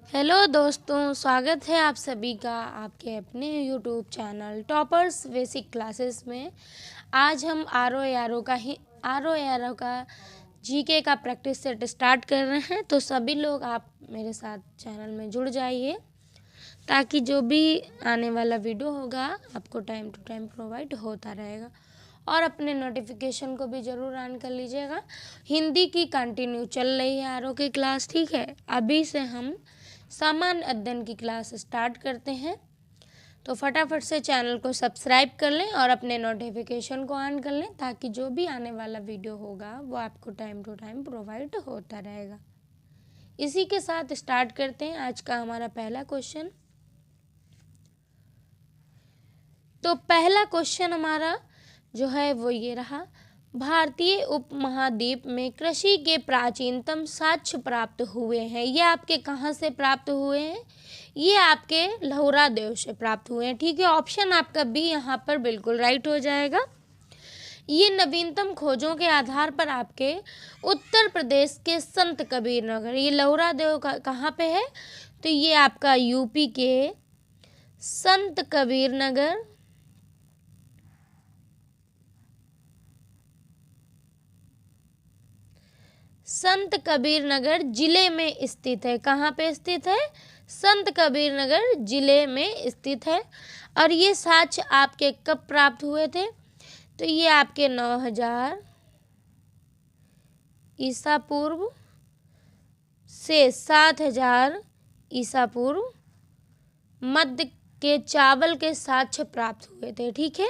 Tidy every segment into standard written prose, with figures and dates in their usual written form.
Hello दोस्तों, स्वागत है आप सभी का आपके अपने YouTube channel toppers basic classes में। आज हम आर ओ का जीके का प्रैक्टिस सेट स्टार्ट कर रहे हैं। तो सभी लोग आप मेरे साथ चैनल में जुड़ जाइए ताकि जो भी आने वाला वीडियो होगा आपको टाइम टू टाइम प्रोवाइड होता रहेगा। और अपने नोटिफिकेशन को भी ज़रूर ऑन कर लीजिएगा। हिंदी की कंटिन्यू चल रही है आर की क्लास, ठीक है। अभी से हम सामान्य अध्ययन की क्लास स्टार्ट करते हैं, तो फटाफट से चैनल को सब्सक्राइब कर लें और अपने नोटिफिकेशन को ऑन कर लें ताकि जो भी आने वाला वीडियो होगा वो आपको टाइम टू टाइम प्रोवाइड होता रहेगा। इसी के साथ स्टार्ट करते हैं आज का हमारा पहला क्वेश्चन। तो पहला क्वेश्चन हमारा जो है वो ये रहा, भारतीय उपमहाद्वीप में कृषि के प्राचीनतम साक्ष्य प्राप्त हुए हैं। ये आपके कहाँ से प्राप्त हुए हैं? ये आपके लहुरा देव से प्राप्त हुए हैं, ठीक है। ऑप्शन आपका बी यहाँ पर बिल्कुल राइट हो जाएगा। ये नवीनतम खोजों के आधार पर आपके उत्तर प्रदेश के संत कबीर नगर, ये लहुरा देव कहाँ पे है? तो ये आपका यूपी के संत कबीर नगर जिले में स्थित है। कहाँ पे स्थित है? संत कबीर नगर जिले में स्थित है। और ये साक्ष्य आपके कब प्राप्त हुए थे? तो ये आपके 9000 ईसा पूर्व से 7000 ईसा पूर्व मध्य के चावल के साक्ष्य प्राप्त हुए थे, ठीक है।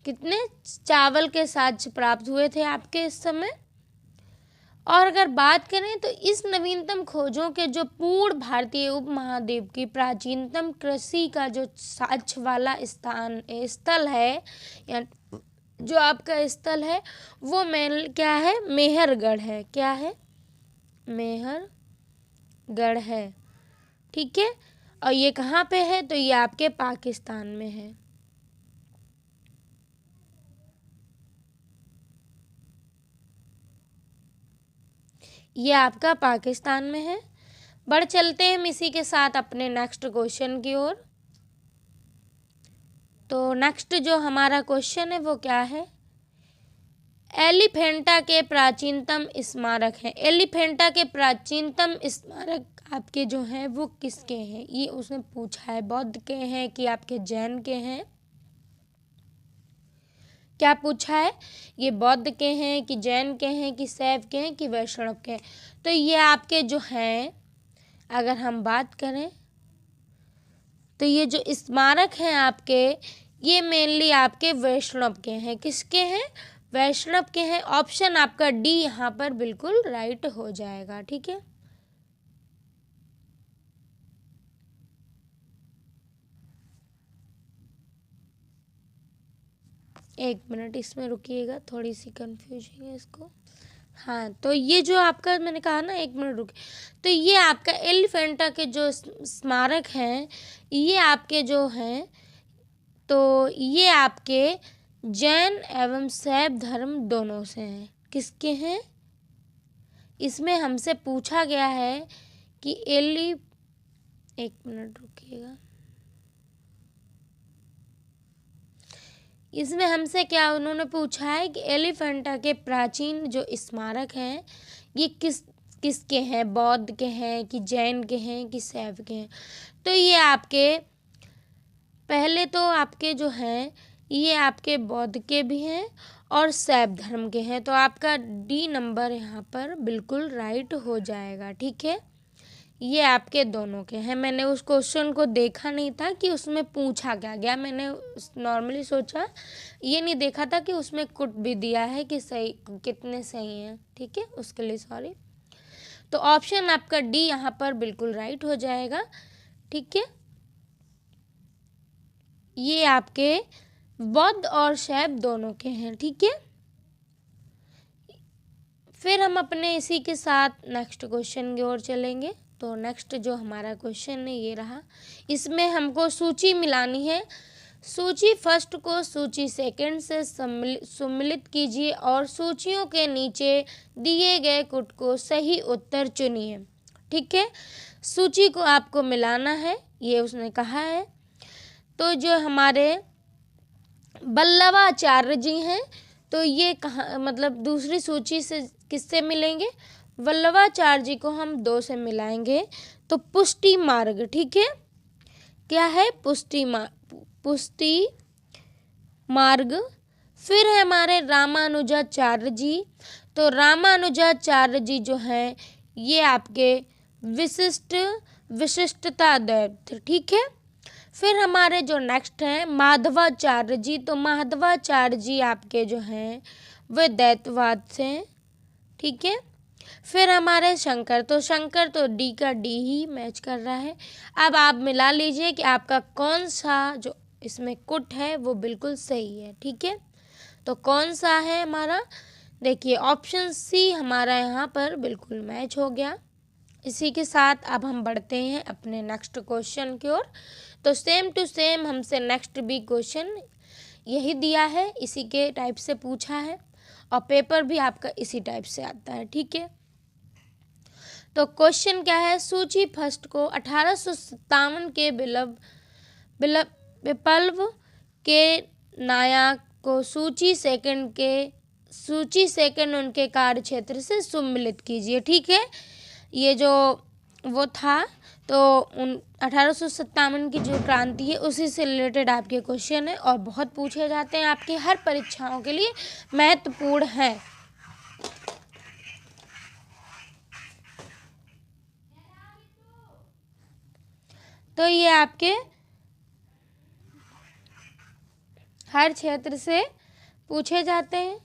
कितने चावल के साक्ष्य प्राप्त हुए थे आपके इस समय? और अगर बात करें तो इस नवीनतम खोजों के जो पूर्ण भारतीय उपमहाद्वीप की प्राचीनतम कृषि का जो साक्ष्य वाला स्थल है या जो आपका स्थल है वो क्या है? मेहरगढ़ है। क्या है? मेहरगढ़ है, ठीक है। और ये कहाँ पे है? तो ये आपके पाकिस्तान में है। ये आपका पाकिस्तान में है। बढ़ चलते हैं हम इसी के साथ अपने नेक्स्ट क्वेश्चन की ओर। तो नेक्स्ट जो हमारा क्वेश्चन है वो क्या है? एलिफेंटा के प्राचीनतम स्मारक हैं। एलिफेंटा के प्राचीनतम स्मारक आपके जो हैं वो किसके हैं? ये उसने पूछा है, बौद्ध के हैं कि आपके जैन के हैं? क्या पूछा है? ये बौद्ध के हैं कि जैन के हैं कि शैव के हैं कि वैष्णव के हैं? तो ये आपके जो हैं, अगर हम बात करें तो ये जो स्मारक हैं आपके, ये मेनली आपके वैष्णव के हैं। किसके हैं? वैष्णव के हैं। ऑप्शन आपका डी यहाँ पर बिल्कुल राइट हो जाएगा, ठीक है। एक मिनट इसमें रुकिएगा, थोड़ी सी कंफ्यूजिंग है इसको। हाँ, तो ये जो आपका मैंने कहा ना, एक मिनट रुके। तो ये आपका एलिफेंटा के जो स्मारक हैं, ये आपके जो हैं, तो ये आपके जैन एवं शैव धर्म दोनों से हैं। किसके हैं? इसमें हमसे पूछा गया है कि एक मिनट रुकिएगा। इसमें हमसे क्या उन्होंने पूछा है कि एलिफेंटा के प्राचीन जो स्मारक हैं ये किसके हैं? बौद्ध के हैं कि जैन के हैं कि शैव के हैं? तो ये आपके पहले तो आपके जो हैं ये आपके बौद्ध के भी हैं और शैव धर्म के हैं। तो आपका डी नंबर यहाँ पर बिल्कुल राइट हो जाएगा, ठीक है। ये आपके दोनों के हैं। मैंने उस क्वेश्चन को देखा नहीं था कि उसमें पूछा क्या गया। मैंने नॉर्मली सोचा, ये नहीं देखा था कि उसमें कुट भी दिया है कि सही कितने सही हैं, ठीक है। उसके लिए सॉरी। तो ऑप्शन आपका डी यहाँ पर बिल्कुल राइट हो जाएगा, ठीक है। ये आपके बौद्ध और शैव दोनों के हैं, ठीक है। फिर हम अपने इसी के साथ नेक्स्ट क्वेश्चन की ओर चलेंगे। तो नेक्स्ट जो हमारा क्वेश्चन है ये रहा। इसमें हमको सूची मिलानी है। सूची फर्स्ट को सूची सेकंड से सम्मिलित कीजिए और सूचियों के नीचे दिए गए कुट को सही उत्तर चुनिए, ठीक है, सूची को आपको मिलाना है, ये उसने कहा है। तो जो हमारे वल्लभाचार्य जी हैं, तो ये कहाँ मतलब दूसरी सूची से किससे मिलेंगे? वल्लभाचार्य जी को हम 2 से मिलाएंगे, तो पुष्टि मार्ग, ठीक है, क्या है? पुष्टि मार्ग। फिर है हमारे रामानुजाचार्य जी, तो रामानुजाचार्य जी जो हैं ये आपके विशिष्टता दैवत, ठीक है। फिर हमारे जो नेक्स्ट हैं माधवाचार्य जी, तो माधवाचार्य जी आपके जो हैं वे दैतवाद से हैं, ठीक है। फिर हमारे शंकर, तो शंकर तो डी का डी ही मैच कर रहा है। अब आप मिला लीजिए कि आपका कौन सा जो इसमें कुट है वो बिल्कुल सही है, ठीक है। तो कौन सा है हमारा? देखिए ऑप्शन सी हमारा यहाँ पर बिल्कुल मैच हो गया। इसी के साथ अब हम बढ़ते हैं अपने नेक्स्ट क्वेश्चन की ओर। तो सेम टू सेम हमसे नेक्स्ट भी क्वेश्चन यही दिया है, इसी के टाइप से पूछा है और पेपर भी आपका इसी टाइप से आता है, ठीक है। तो क्वेश्चन क्या है? सूची फर्स्ट को 1857 के विप्लव के नायक को सूची सेकंड उनके कार्य क्षेत्र से सम्मिलित कीजिए, ठीक है। ये जो वो था, तो 1857 की जो क्रांति है उसी से रिलेटेड आपके क्वेश्चन है और बहुत पूछे जाते हैं, आपके हर परीक्षाओं के लिए महत्वपूर्ण है। तो ये आपके हर क्षेत्र से पूछे जाते हैं,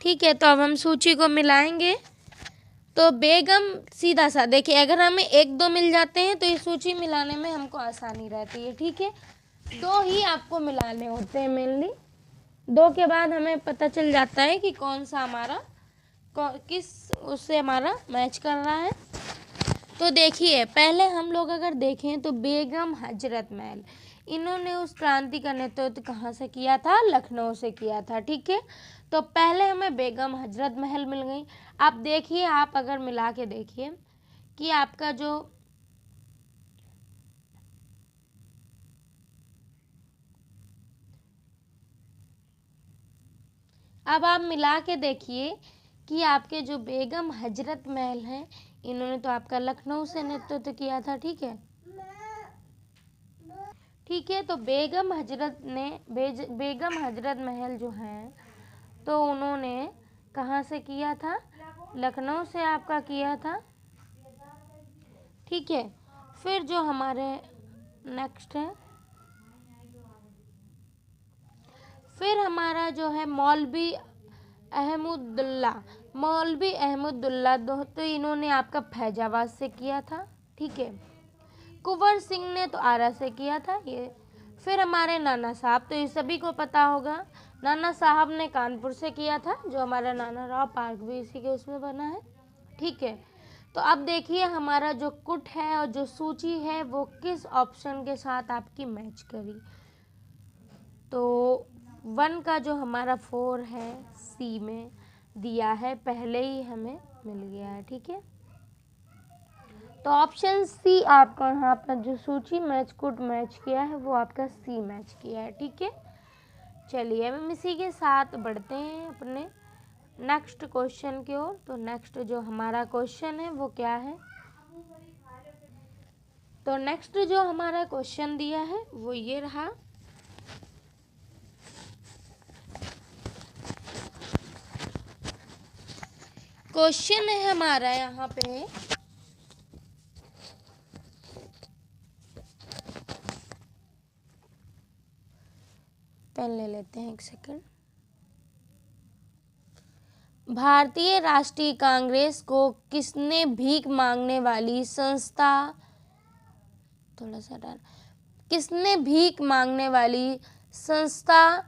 ठीक है। तो अब हम सूची को मिलाएंगे। तो बेगम सीधा सा देखिए, अगर हमें 1-2 मिल जाते हैं तो ये सूची मिलाने में हमको आसानी रहती है, ठीक है। 2 ही आपको मिलाने होते हैं मेनली, 2 के बाद हमें पता चल जाता है कि कौन सा हमारा किस उससे हमारा मैच कर रहा है। तो देखिए पहले हम लोग अगर देखें तो बेगम हजरत महल, इन्होंने उस क्रांति का नेतृत्व कहाँ से किया था? लखनऊ से किया था, ठीक है। तो पहले हमें बेगम हजरत महल मिल गई। अब देखिए, आप अगर मिला के देखिए कि आपका जो अब आप मिला के देखिए कि आपके जो बेगम हजरत महल हैं, इन्होंने तो आपका लखनऊ से नेतृत्व किया था, ठीक है। ठीक है, तो बेगम हजरत महल जो हैं तो उन्होंने कहाँ से किया था? लखनऊ से आपका किया था, ठीक है। फिर जो हमारे नेक्स्ट है, फिर हमारा जो है मौलवी अहमदुल्ला, तो इन्होंने आपका फैजाबाद से किया था, ठीक है। कुंवर सिंह ने तो आरा से किया था ये। फिर हमारे नाना साहब, तो ये सभी को पता होगा, नाना साहब ने कानपुर से किया था, जो हमारा नाना राव पार्क भी इसी के उसमें बना है, ठीक है। तो अब देखिए हमारा जो कुट है और जो सूची है वो किस ऑप्शन के साथ आपकी मैच करी। तो 1 का जो हमारा 4 है सी में दिया है, पहले ही हमें मिल गया है, ठीक है। तो ऑप्शन सी आपका यहाँ पर जो सूची मैच कुट मैच किया है वो आपका सी मैच किया है, ठीक है। चलिए अब हम इसी के साथ बढ़ते हैं अपने नेक्स्ट क्वेश्चन की ओर। तो नेक्स्ट जो हमारा क्वेश्चन है वो क्या है? तो नेक्स्ट जो हमारा क्वेश्चन दिया है वो ये रहा। क्वेश्चन है हमारा यहाँ पे, पेन ले लेते हैं 1 सेकंड। भारतीय राष्ट्रीय कांग्रेस को किसने भीख मांगने वाली संस्था, किसने भीख मांगने वाली संस्था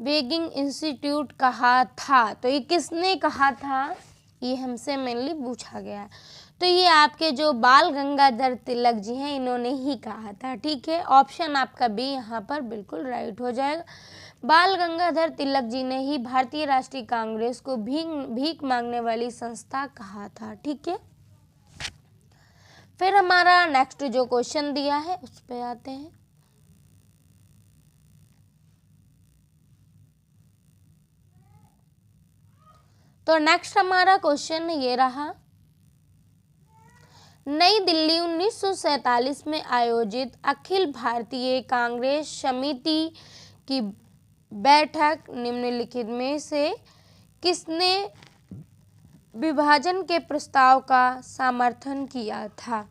बेगिंग इंस्टीट्यूट कहा था? तो ये किसने कहा था? ये हमसे मेनली पूछा गया है। तो ये आपके जो बाल गंगाधर तिलक जी हैं, इन्होंने ही कहा था, ठीक है। ऑप्शन आपका बी यहाँ पर बिल्कुल राइट हो जाएगा। बाल गंगाधर तिलक जी ने ही भारतीय राष्ट्रीय कांग्रेस को भीख मांगने वाली संस्था कहा था। ठीक है, फिर हमारा नेक्स्ट जो क्वेश्चन दिया है उस पे आते हैं। तो नेक्स्ट हमारा क्वेश्चन ये रहा, नई दिल्ली 1947 में आयोजित अखिल भारतीय कांग्रेस समिति की बैठक निम्नलिखित में से किसने विभाजन के प्रस्ताव का समर्थन किया था?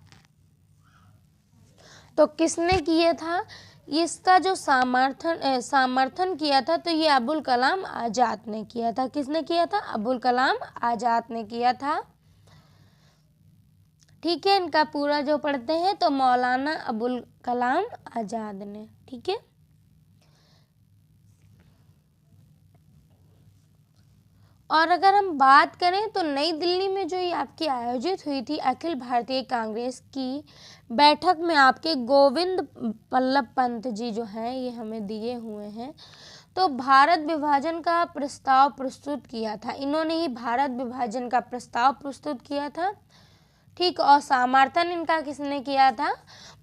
तो किसने किया था इसका जो समर्थन किया था? तो ये अबुल कलाम आजाद ने किया था। किसने किया था? अबुल कलाम आजाद ने किया था। ठीक है, इनका पूरा जो पढ़ते हैं तो मौलाना अबुल कलाम आजाद ने। ठीक है, और अगर हम बात करें तो नई दिल्ली में जो ये आपकी आयोजित हुई थी अखिल भारतीय कांग्रेस की बैठक में आपके गोविंद बल्लभ पंत जी जो हैं ये हमें दिए हुए हैं। तो भारत विभाजन का प्रस्ताव प्रस्तुत किया था, इन्होंने ही भारत विभाजन का प्रस्ताव प्रस्तुत किया था। ठीक, और समर्थन इनका किसने किया था?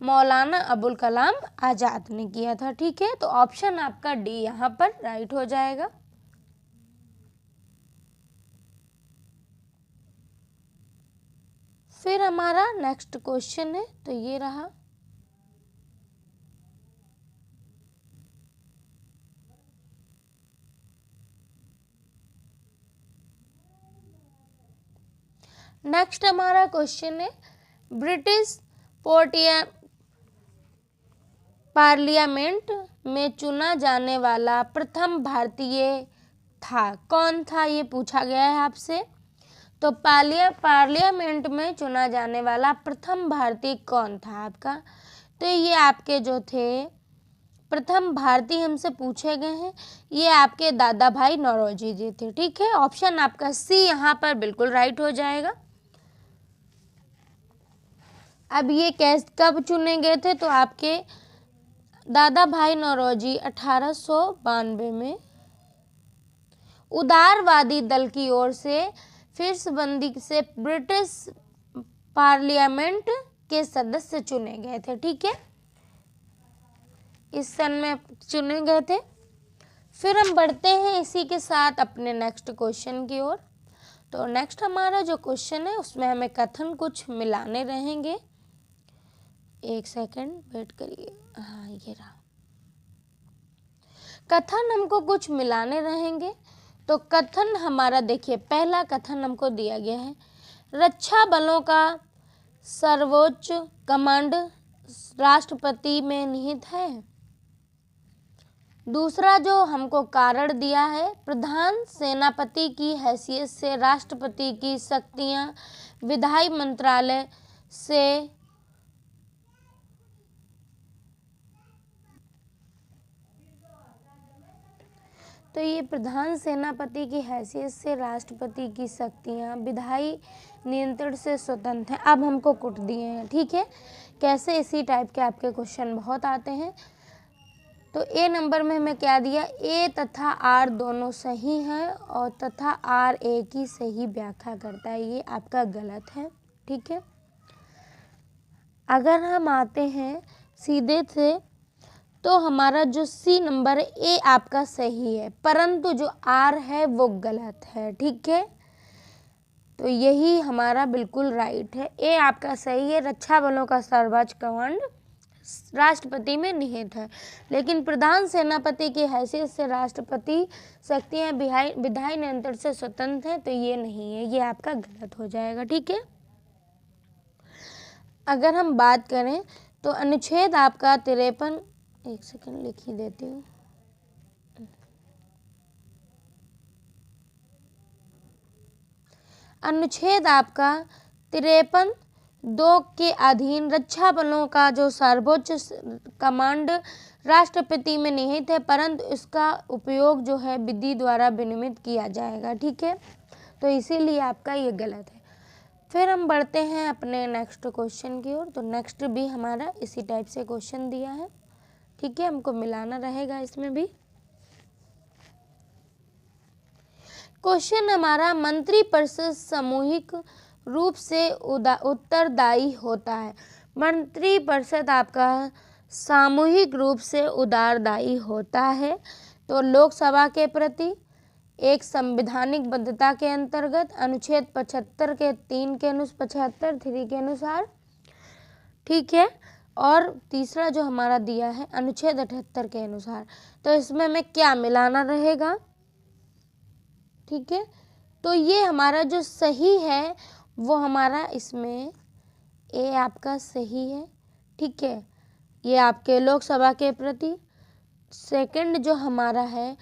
मौलाना अबुल कलाम आजाद ने किया था। ठीक है, तो ऑप्शन आपका डी यहाँ पर राइट हो जाएगा। फिर हमारा नेक्स्ट क्वेश्चन है तो ये रहा, नेक्स्ट हमारा क्वेश्चन है ब्रिटिश पार्लियामेंट में चुना जाने वाला प्रथम भारतीय था, कौन था? ये पूछा गया है आपसे। तो पार्लियामेंट में चुना जाने वाला प्रथम भारतीय कौन था आपका? तो ये आपके जो थे प्रथम भारतीय हमसे पूछे गए हैं, ये आपके दादा भाई नौरोजी जी थे। ठीक है, ऑप्शन आपका सी यहाँ पर बिल्कुल राइट हो जाएगा। अब ये कब चुने गए थे? तो आपके दादा भाई नौरोजी 1892 में उदारवादी दल की ओर से फिरसबंदी से ब्रिटिश पार्लियामेंट के सदस्य चुने गए थे। ठीक है, इस सन में चुने गए थे। फिर हम बढ़ते हैं इसी के साथ अपने नेक्स्ट क्वेश्चन की ओर। तो नेक्स्ट हमारा जो क्वेश्चन है उसमें हमें कथन कुछ मिलाने रहेंगे। एक सेकंड वेट करिए। हाँ, ये रहा कथन, हमको कुछ मिलाने रहेंगे। तो कथन हमारा देखिए, पहला कथन हमको दिया गया है, रक्षा बलों का सर्वोच्च कमांड राष्ट्रपति में निहित है। दूसरा जो हमको कारण दिया है, प्रधान सेनापति की हैसियत से राष्ट्रपति की शक्तियां विधायी मंत्रालय से तो ये प्रधान सेनापति की हैसियत से राष्ट्रपति की शक्तियां विधायी नियंत्रण से स्वतंत्र हैं। अब हमको कुट दिए हैं। ठीक है, कैसे? इसी टाइप के आपके क्वेश्चन बहुत आते हैं। तो ए नंबर में हमें क्या दिया? ए तथा आर दोनों सही हैं और तथा आर ए की सही व्याख्या करता है, ये आपका गलत है। ठीक है, अगर हम आते हैं सीधे से तो हमारा जो सी नंबर है ए आपका सही है, परंतु जो आर है वो गलत है। ठीक है, तो यही हमारा बिल्कुल राइट है, ए आपका सही है। रक्षा बलों का सर्वोच्च कमांड राष्ट्रपति में निहित है, लेकिन प्रधान सेनापति की हैसियत से राष्ट्रपति शक्तियां विधायी नियंत्रण से स्वतंत्र है, तो ये नहीं है, ये आपका गलत हो जाएगा। ठीक है, अगर हम बात करें तो अनुच्छेद आपका 53, एक सेकंड लिख ही देती हूँ। अनुच्छेद आपका 53(2) के अधीन रक्षा बलों का जो सर्वोच्च कमांड राष्ट्रपति में निहित है, परंतु इसका उपयोग जो है विधि द्वारा विनियमित किया जाएगा। ठीक है, तो इसीलिए आपका ये गलत है। फिर हम बढ़ते हैं अपने नेक्स्ट क्वेश्चन की ओर। तो नेक्स्ट भी हमारा इसी टाइप से क्वेश्चन दिया है। ठीक है, हमको मिलाना रहेगा इसमें भी। क्वेश्चन हमारा, मंत्रिपरिषद सामूहिक रूप से उत्तरदायी होता है। मंत्रिपरिषद आपका सामूहिक रूप से उत्तरदायी होता है तो लोकसभा के प्रति, एक संवैधानिक बद्धता के अंतर्गत, अनुच्छेद 75 के 3 के अनुसार, 75 के अनुसार, ठीक है, और तीसरा जो हमारा दिया है अनुच्छेद 78 के अनुसार। तो इसमें हमें क्या मिलाना रहेगा, ठीक है। तो ये हमारा जो सही है वो हमारा इसमें ए आपका सही है, ठीक है। ये आपके लोकसभा के प्रति। सेकंड जो हमारा है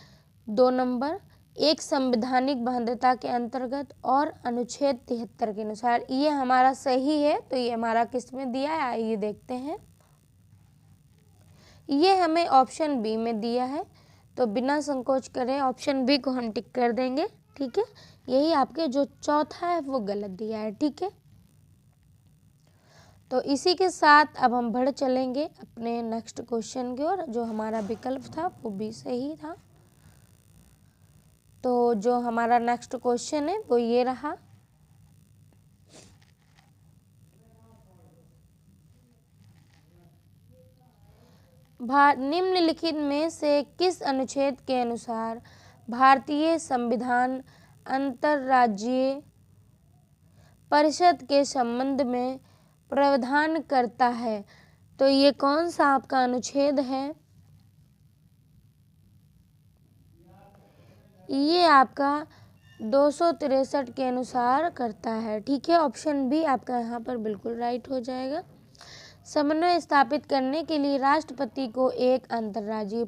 2 नंबर, एक संवैधानिक बाध्यता के अंतर्गत और अनुच्छेद 73 के अनुसार, ये हमारा सही है। तो ये हमारा किस में दिया है, आइए देखते हैं। ये हमें ऑप्शन बी में दिया है, तो बिना संकोच करे ऑप्शन बी को हम टिक कर देंगे, ठीक है। यही आपके जो चौथा है वो गलत दिया है, ठीक है। तो इसी के साथ अब हम बढ़ चलेंगे अपने नेक्स्ट क्वेश्चन की ओर। जो हमारा विकल्प था वो भी सही था। तो जो हमारा नेक्स्ट क्वेश्चन है वो ये रहा, निम्नलिखित में से किस अनुच्छेद के अनुसार भारतीय संविधान अंतर्राज्यीय परिषद के संबंध में प्रावधान करता है। तो ये कौन सा आपका अनुच्छेद है, ये आपका 263 के अनुसार करता है, ठीक है। ऑप्शन बी आपका यहाँ पर बिल्कुल राइट हो जाएगा। समन्वय स्थापित करने के लिए राष्ट्रपति को एक अंतर्राज्यीय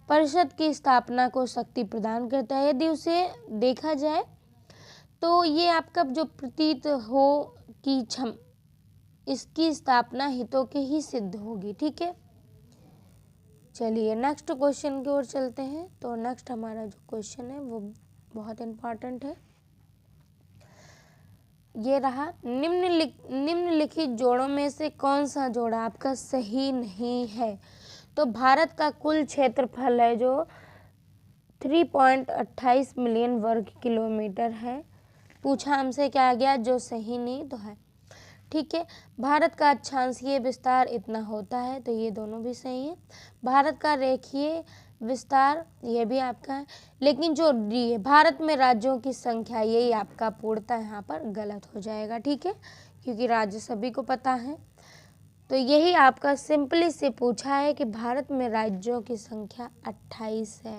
परिषद की स्थापना को शक्ति प्रदान करता है। यदि उसे देखा जाए तो ये आपका जो प्रतीत हो कि इसकी स्थापना हितों के ही सिद्ध होगी, ठीक है। चलिए नेक्स्ट क्वेश्चन की ओर चलते हैं। तो नेक्स्ट हमारा जो क्वेश्चन है वो बहुत इम्पोर्टेंट है, ये रहा, निम्नलिखित जोड़ों में से कौन सा जोड़ा आपका सही नहीं है। तो भारत का कुल क्षेत्रफल है जो 3.28 मिलियन वर्ग किलोमीटर है। पूछा हमसे क्या गया, जो सही नहीं तो है, ठीक है। भारत का अक्षांशीय विस्तार इतना होता है, तो ये दोनों भी सही है। भारत का रेखीय विस्तार ये भी आपका है, लेकिन जो डी है भारत में राज्यों की संख्या, यही आपका पूर्णतः यहाँ पर गलत हो जाएगा, ठीक है, क्योंकि राज्य सभी को पता है। तो यही आपका सिंपली से पूछा है कि भारत में राज्यों की संख्या 28 है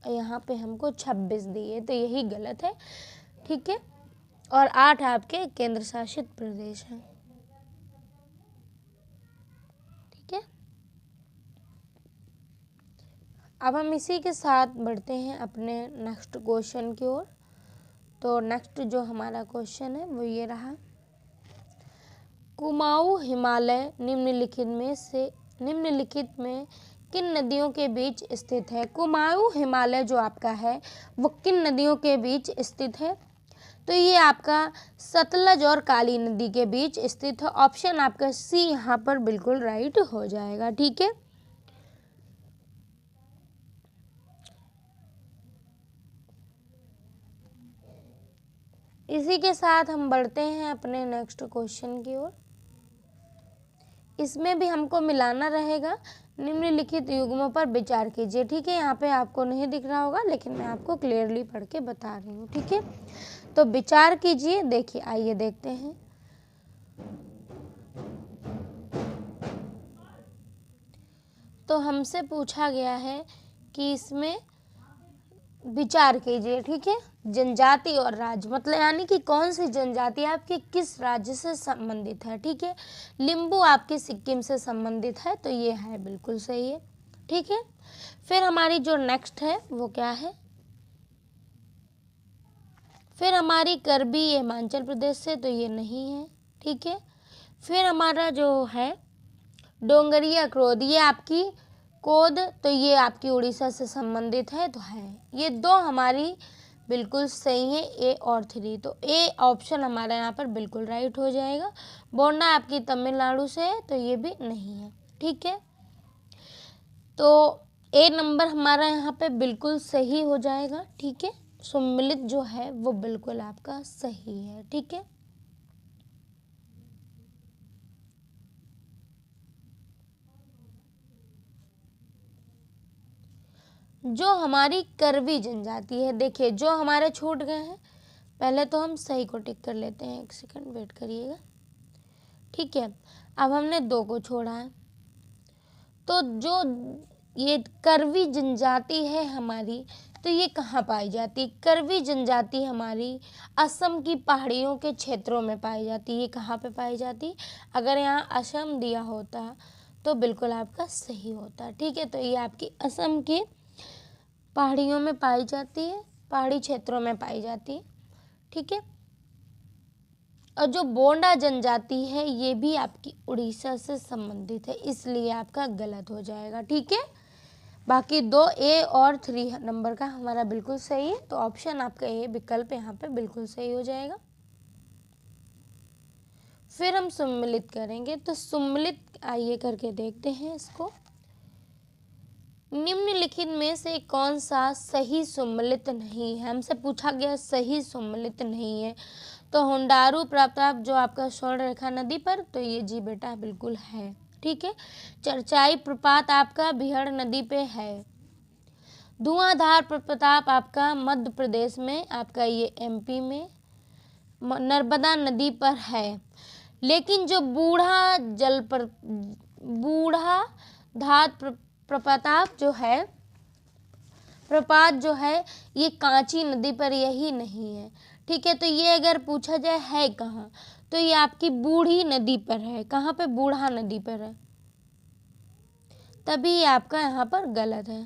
और यहाँ पे हमको 26 दी है, तो यही गलत है, ठीक है। और 8 आपके केंद्र शासित प्रदेश हैं, ठीक है। अब हम इसी के साथ बढ़ते हैं अपने नेक्स्ट क्वेश्चन की ओर। तो नेक्स्ट जो हमारा क्वेश्चन है वो ये रहा, कुमाऊं हिमालय निम्नलिखित में किन नदियों के बीच स्थित है। कुमाऊं हिमालय जो आपका है वो किन नदियों के बीच स्थित है। तो ये आपका सतलज और काली नदी के बीच स्थित है। ऑप्शन आपका सी यहाँ पर बिल्कुल राइट हो जाएगा, ठीक है। इसी के साथ हम बढ़ते हैं अपने नेक्स्ट क्वेश्चन की ओर। इसमें भी हमको मिलाना रहेगा। निम्नलिखित युग्मों पर विचार कीजिए, ठीक है। यहाँ पे आपको नहीं दिख रहा होगा लेकिन मैं आपको क्लियरली पढ़ के बता रही हूँ, ठीक है। तो विचार कीजिए, देखिए आइए देखते हैं। तो हमसे पूछा गया है कि इसमें विचार कीजिए, ठीक है। जनजाति और राज्य, मतलब यानी कि कौन सी जनजाति आपके किस राज्य से संबंधित है, ठीक है। लिम्बू आपके सिक्किम से संबंधित है, तो ये है बिल्कुल सही है, ठीक है। फिर हमारी जो नेक्स्ट है वो क्या है, फिर हमारी करबी ये हिमाचल प्रदेश से, तो ये नहीं है, ठीक है। फिर हमारा जो है डोंगरिया क्रोध, ये आपकी कोद, तो ये आपकी उड़ीसा से संबंधित है, तो है। ये दो हमारी बिल्कुल सही है, ए और 3, तो ए ऑप्शन हमारा यहाँ पर बिल्कुल राइट हो जाएगा। बोंडा आपकी तमिलनाडु से है, तो ये भी नहीं है, ठीक है। तो ए नंबर हमारा यहाँ पे बिल्कुल सही हो जाएगा, ठीक है। सम्मिलित जो है वो बिल्कुल आपका सही है। ठीक है, जो हमारी करवी जनजाति है, देखिए जो हमारे छूट गए हैं, पहले तो हम सही को टिक कर लेते हैं, एक सेकंड वेट करिएगा। ठीक है, अब हमने 2 को छोड़ा है, तो जो ये करवी जनजाति है हमारी, तो ये कहाँ पाई जाती है? करवी जनजाति हमारी असम की पहाड़ियों के क्षेत्रों में पाई जाती है। ये कहाँ पे पाई जाती? अगर यहाँ असम दिया होता तो बिल्कुल आपका सही होता। ठीक है, तो ये आपकी असम के पहाड़ियों में पाई जाती है, पहाड़ी क्षेत्रों में पाई जाती है। ठीक है, और जो बोंडा जनजाति है ये भी आपकी उड़ीसा से संबंधित है, इसलिए आपका गलत हो जाएगा। ठीक है, बाकी 2 ए और 3 नंबर का हमारा बिल्कुल सही है, तो ऑप्शन आपका ए विकल्प यहाँ पे बिल्कुल सही हो जाएगा। फिर हम सम्मिलित करेंगे, तो सम्मिलित आइए करके देखते हैं इसको। निम्नलिखित में से कौन सा सही सम्मिलित नहीं है? हमसे पूछा गया सही सम्मिलित नहीं है, तो होंडारू प्रताप जो आपका स्वर्ण रेखा नदी पर, तो ये जी बेटा बिल्कुल है। ठीक है, चरचाई प्रपात आपका बिहड़ नदी पे है। धुआंधार प्रताप आपका मध्य प्रदेश में, आपका ये एमपी में नर्मदा नदी पर है। लेकिन जो बूढ़ा धार प्रताप जो है, प्रपात जो है, ये कांची नदी पर, यही नहीं है। ठीक है, तो ये अगर पूछा जाए है कहाँ, तो ये आपकी बूढ़ी नदी पर है। कहाँ पे? बूढ़ा नदी पर है, तभी आपका यहाँ पर गलत है।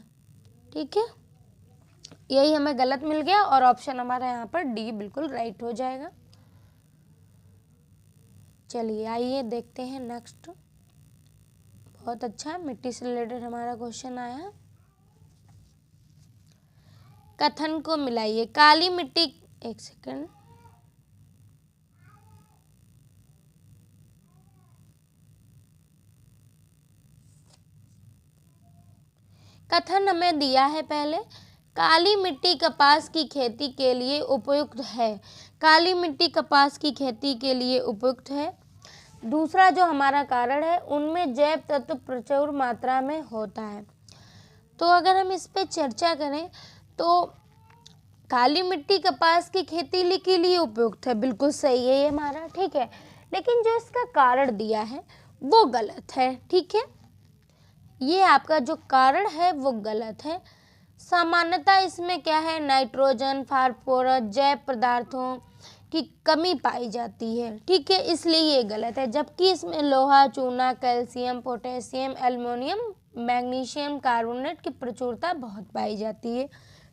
ठीक है, यही हमें गलत मिल गया और ऑप्शन हमारा यहाँ पर डी बिल्कुल राइट हो जाएगा। चलिए आइए देखते हैं नेक्स्ट। बहुत अच्छा, मिट्टी से रिलेटेड हमारा क्वेश्चन आया। कथन को मिलाइए। काली मिट्टी, एक सेकंड, कथन हमें दिया है पहले, काली मिट्टी कपास की खेती के लिए उपयुक्त है। काली मिट्टी कपास की खेती के लिए उपयुक्त है। दूसरा जो हमारा कारण है, उनमें जैव तत्व प्रचुर मात्रा में होता है। तो अगर हम इस पे चर्चा करें तो काली मिट्टी कपास की खेती के लिए उपयुक्त है, बिल्कुल सही है ये हमारा। ठीक है, लेकिन जो इसका कारण दिया है वो गलत है। ठीक है, ये आपका जो कारण है वो गलत है। सामान्यतः इसमें क्या है, नाइट्रोजन, फास्फोरस, जैव पदार्थों की कमी पाई जाती है। ठीक है, इसलिए ये गलत है। जबकि इसमें लोहा, चूना, calcium, potassium, aluminium, magnesium carbonate की प्रचुरता बहुत पाई जाती है।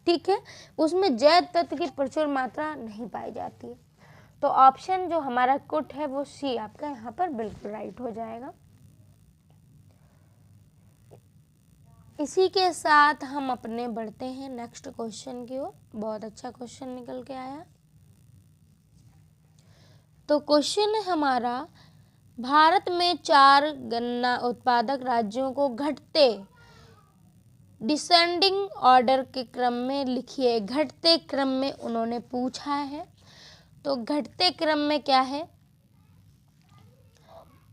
ठीक है, उसमें जैव तत्व की प्रचुर मात्रा नहीं पाई जाती है। तो ऑप्शन जो हमारा कुट है वो सी आपका यहाँ पर बिल्कुल राइट हो जाएगा। इसी के साथ हम अपने बढ़ते हैं नेक्स्ट क्वेश्चन की ओर। बहुत अच्छा क्वेश्चन निकल के आया। तो क्वेश्चन है हमारा, भारत में 4 गन्ना उत्पादक राज्यों को घटते डिसेंडिंग ऑर्डर के क्रम में लिखिए। घटते क्रम में उन्होंने पूछा है, तो घटते क्रम में क्या है,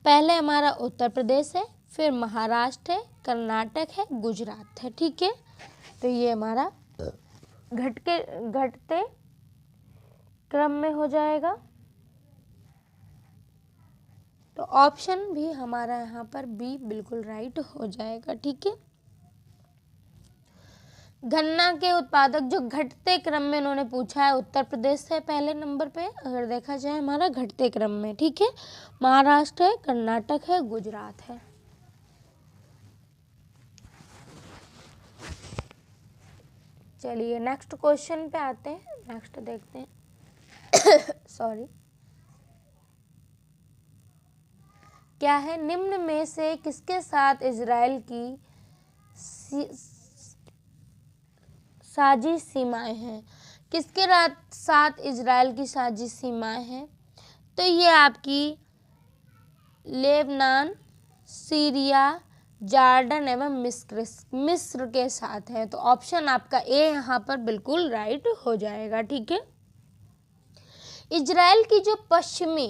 पहले हमारा उत्तर प्रदेश है, फिर महाराष्ट्र है, कर्नाटक है, गुजरात है। ठीक है, तो ये हमारा घटते क्रम में हो जाएगा। तो ऑप्शन भी हमारा यहाँ पर बी बिल्कुल राइट हो जाएगा। ठीक है, गन्ना के उत्पादक जो घटते क्रम में उन्होंने पूछा है, उत्तर प्रदेश से पहले नंबर पे अगर देखा जाए हमारा घटते क्रम में। ठीक है, महाराष्ट्र है, कर्नाटक है, गुजरात है। चलिए नेक्स्ट क्वेश्चन पे आते हैं, नेक्स्ट देखते हैं। सॉरी, क्या है, निम्न में से किसके साथ इजराइल की साझी सीमाएं हैं? किसके साथ इजराइल की साझी सीमाएं हैं? तो ये आपकी लेबनान, सीरिया, जॉर्डन एवं मिस्र के साथ है। तो ऑप्शन आपका ए यहाँ पर बिल्कुल राइट हो जाएगा। ठीक है। इजराइल की जो पश्चिमी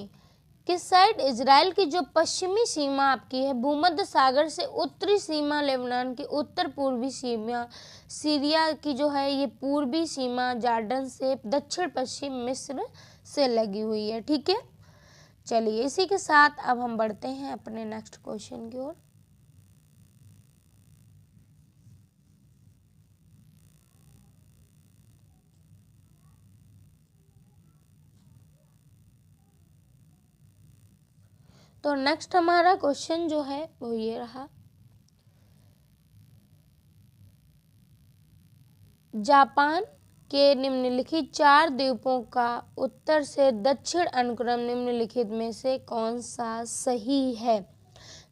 किस साइड, इजराइल की जो पश्चिमी सीमा आपकी है भूमध्य सागर से, उत्तरी सीमा लेबनान की, उत्तर पूर्वी सीमा सीरिया की जो है ये पूर्वी सीमा जॉर्डन से, दक्षिण पश्चिम मिस्र से लगी हुई है। ठीक है। चलिए इसी के साथ अब हम बढ़ते हैं अपने नेक्स्ट क्वेश्चन की ओर। तो नेक्स्ट हमारा क्वेश्चन जो है वो ये रहा, जापान के निम्नलिखित 4 द्वीपों का उत्तर से दक्षिण अनुक्रम निम्नलिखित में से कौन सा सही है।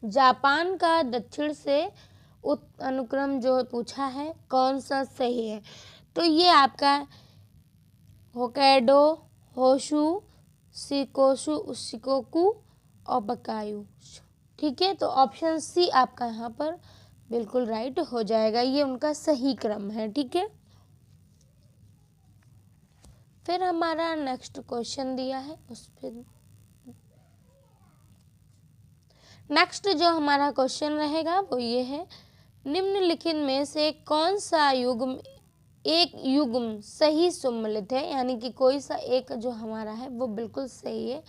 जापान का दक्षिण से अनुक्रम जो पूछा है कौन सा सही है, तो ये आपका होक्काइडो, होशु, शिकोकू और बकायू। ठीक है। तो ऑप्शन सी आपका यहाँ पर बिल्कुल राइट हो जाएगा, ये उनका सही क्रम है। ठीक है। फिर हमारा नेक्स्ट क्वेश्चन दिया है उस पर नेक्स्ट जो हमारा क्वेश्चन रहेगा वो ये है, निम्नलिखित में से कौन सा एक युग्म सही सम्मिलित है, यानी कि कोई सा एक जो हमारा है वो बिल्कुल सही है।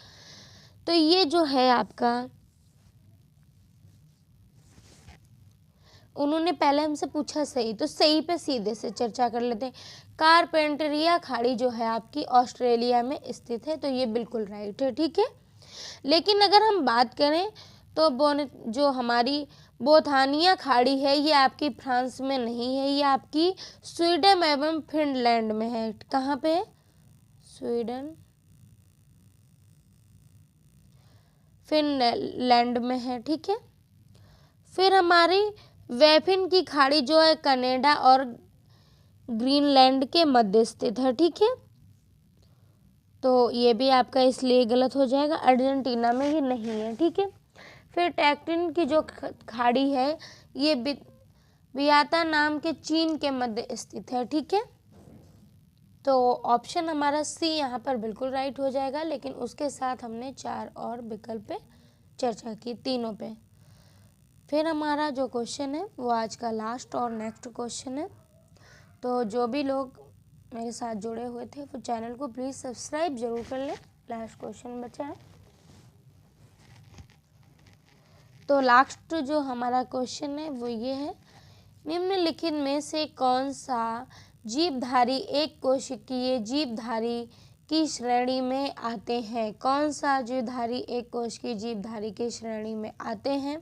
तो ये जो है आपका, उन्होंने पहले हमसे पूछा सही, तो सही पे सीधे से चर्चा कर लेते हैं। कारपेंटरिया खाड़ी जो है आपकी ऑस्ट्रेलिया में स्थित है, तो ये बिल्कुल राइट है। ठीक है। लेकिन अगर हम बात करें तो जो हमारी बोथानिया खाड़ी है ये आपकी फ्रांस में नहीं है, ये आपकी स्वीडन एवं फिनलैंड में है। कहाँ पे है, स्वीडन फिनलैंड में है। ठीक है। फिर हमारी वेफिन की खाड़ी जो है कनाडा और ग्रीनलैंड के मध्य स्थित है। ठीक है। तो ये भी आपका इसलिए गलत हो जाएगा, अर्जेंटीना में ही नहीं है। ठीक है। फिर टैक्टिन की जो खाड़ी है ये वियाता नाम के चीन के मध्य स्थित है। ठीक है। तो ऑप्शन हमारा सी यहाँ पर बिल्कुल राइट हो जाएगा, लेकिन उसके साथ हमने 4 और विकल्प पे चर्चा की, तीनों पे। फिर हमारा जो क्वेश्चन है वो आज का लास्ट और नेक्स्ट क्वेश्चन है। तो जो भी लोग मेरे साथ जुड़े हुए थे वो चैनल को प्लीज़ सब्सक्राइब जरूर कर लें। लास्ट क्वेश्चन बचा है, तो लास्ट जो हमारा क्वेश्चन है वो ये है, निम्नलिखित में से कौन सा जीवधारी एक कोशिकीय जीवधारी की श्रेणी में आते हैं। कौन सा जीवधारी एक कोशिकीय जीवधारी की श्रेणी में आते हैं,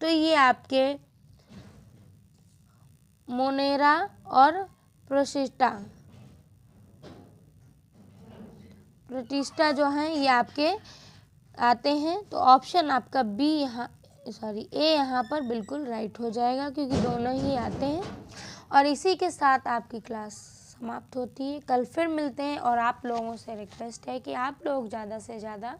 तो ये आपके मोनेरा और प्रोटिस्टा जो हैं ये आपके आते हैं। तो ऑप्शन आपका बी ए यहाँ पर बिल्कुल राइट हो जाएगा, क्योंकि दोनों ही आते हैं। और इसी के साथ आपकी क्लास समाप्त होती है। कल फिर मिलते हैं, और आप लोगों से रिक्वेस्ट है कि आप लोग ज़्यादा से ज़्यादा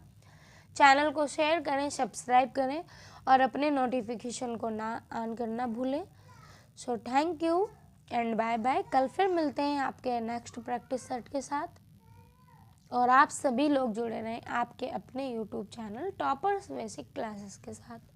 चैनल को शेयर करें, सब्सक्राइब करें और अपने नोटिफिकेशन को ना ऑन करना भूलें। So thank you and bye bye. कल फिर मिलते हैं आपके नेक्स्ट प्रैक्टिस सेट के साथ, और आप सभी लोग जुड़े रहें आपके अपने YouTube channel toppers basic classes के साथ।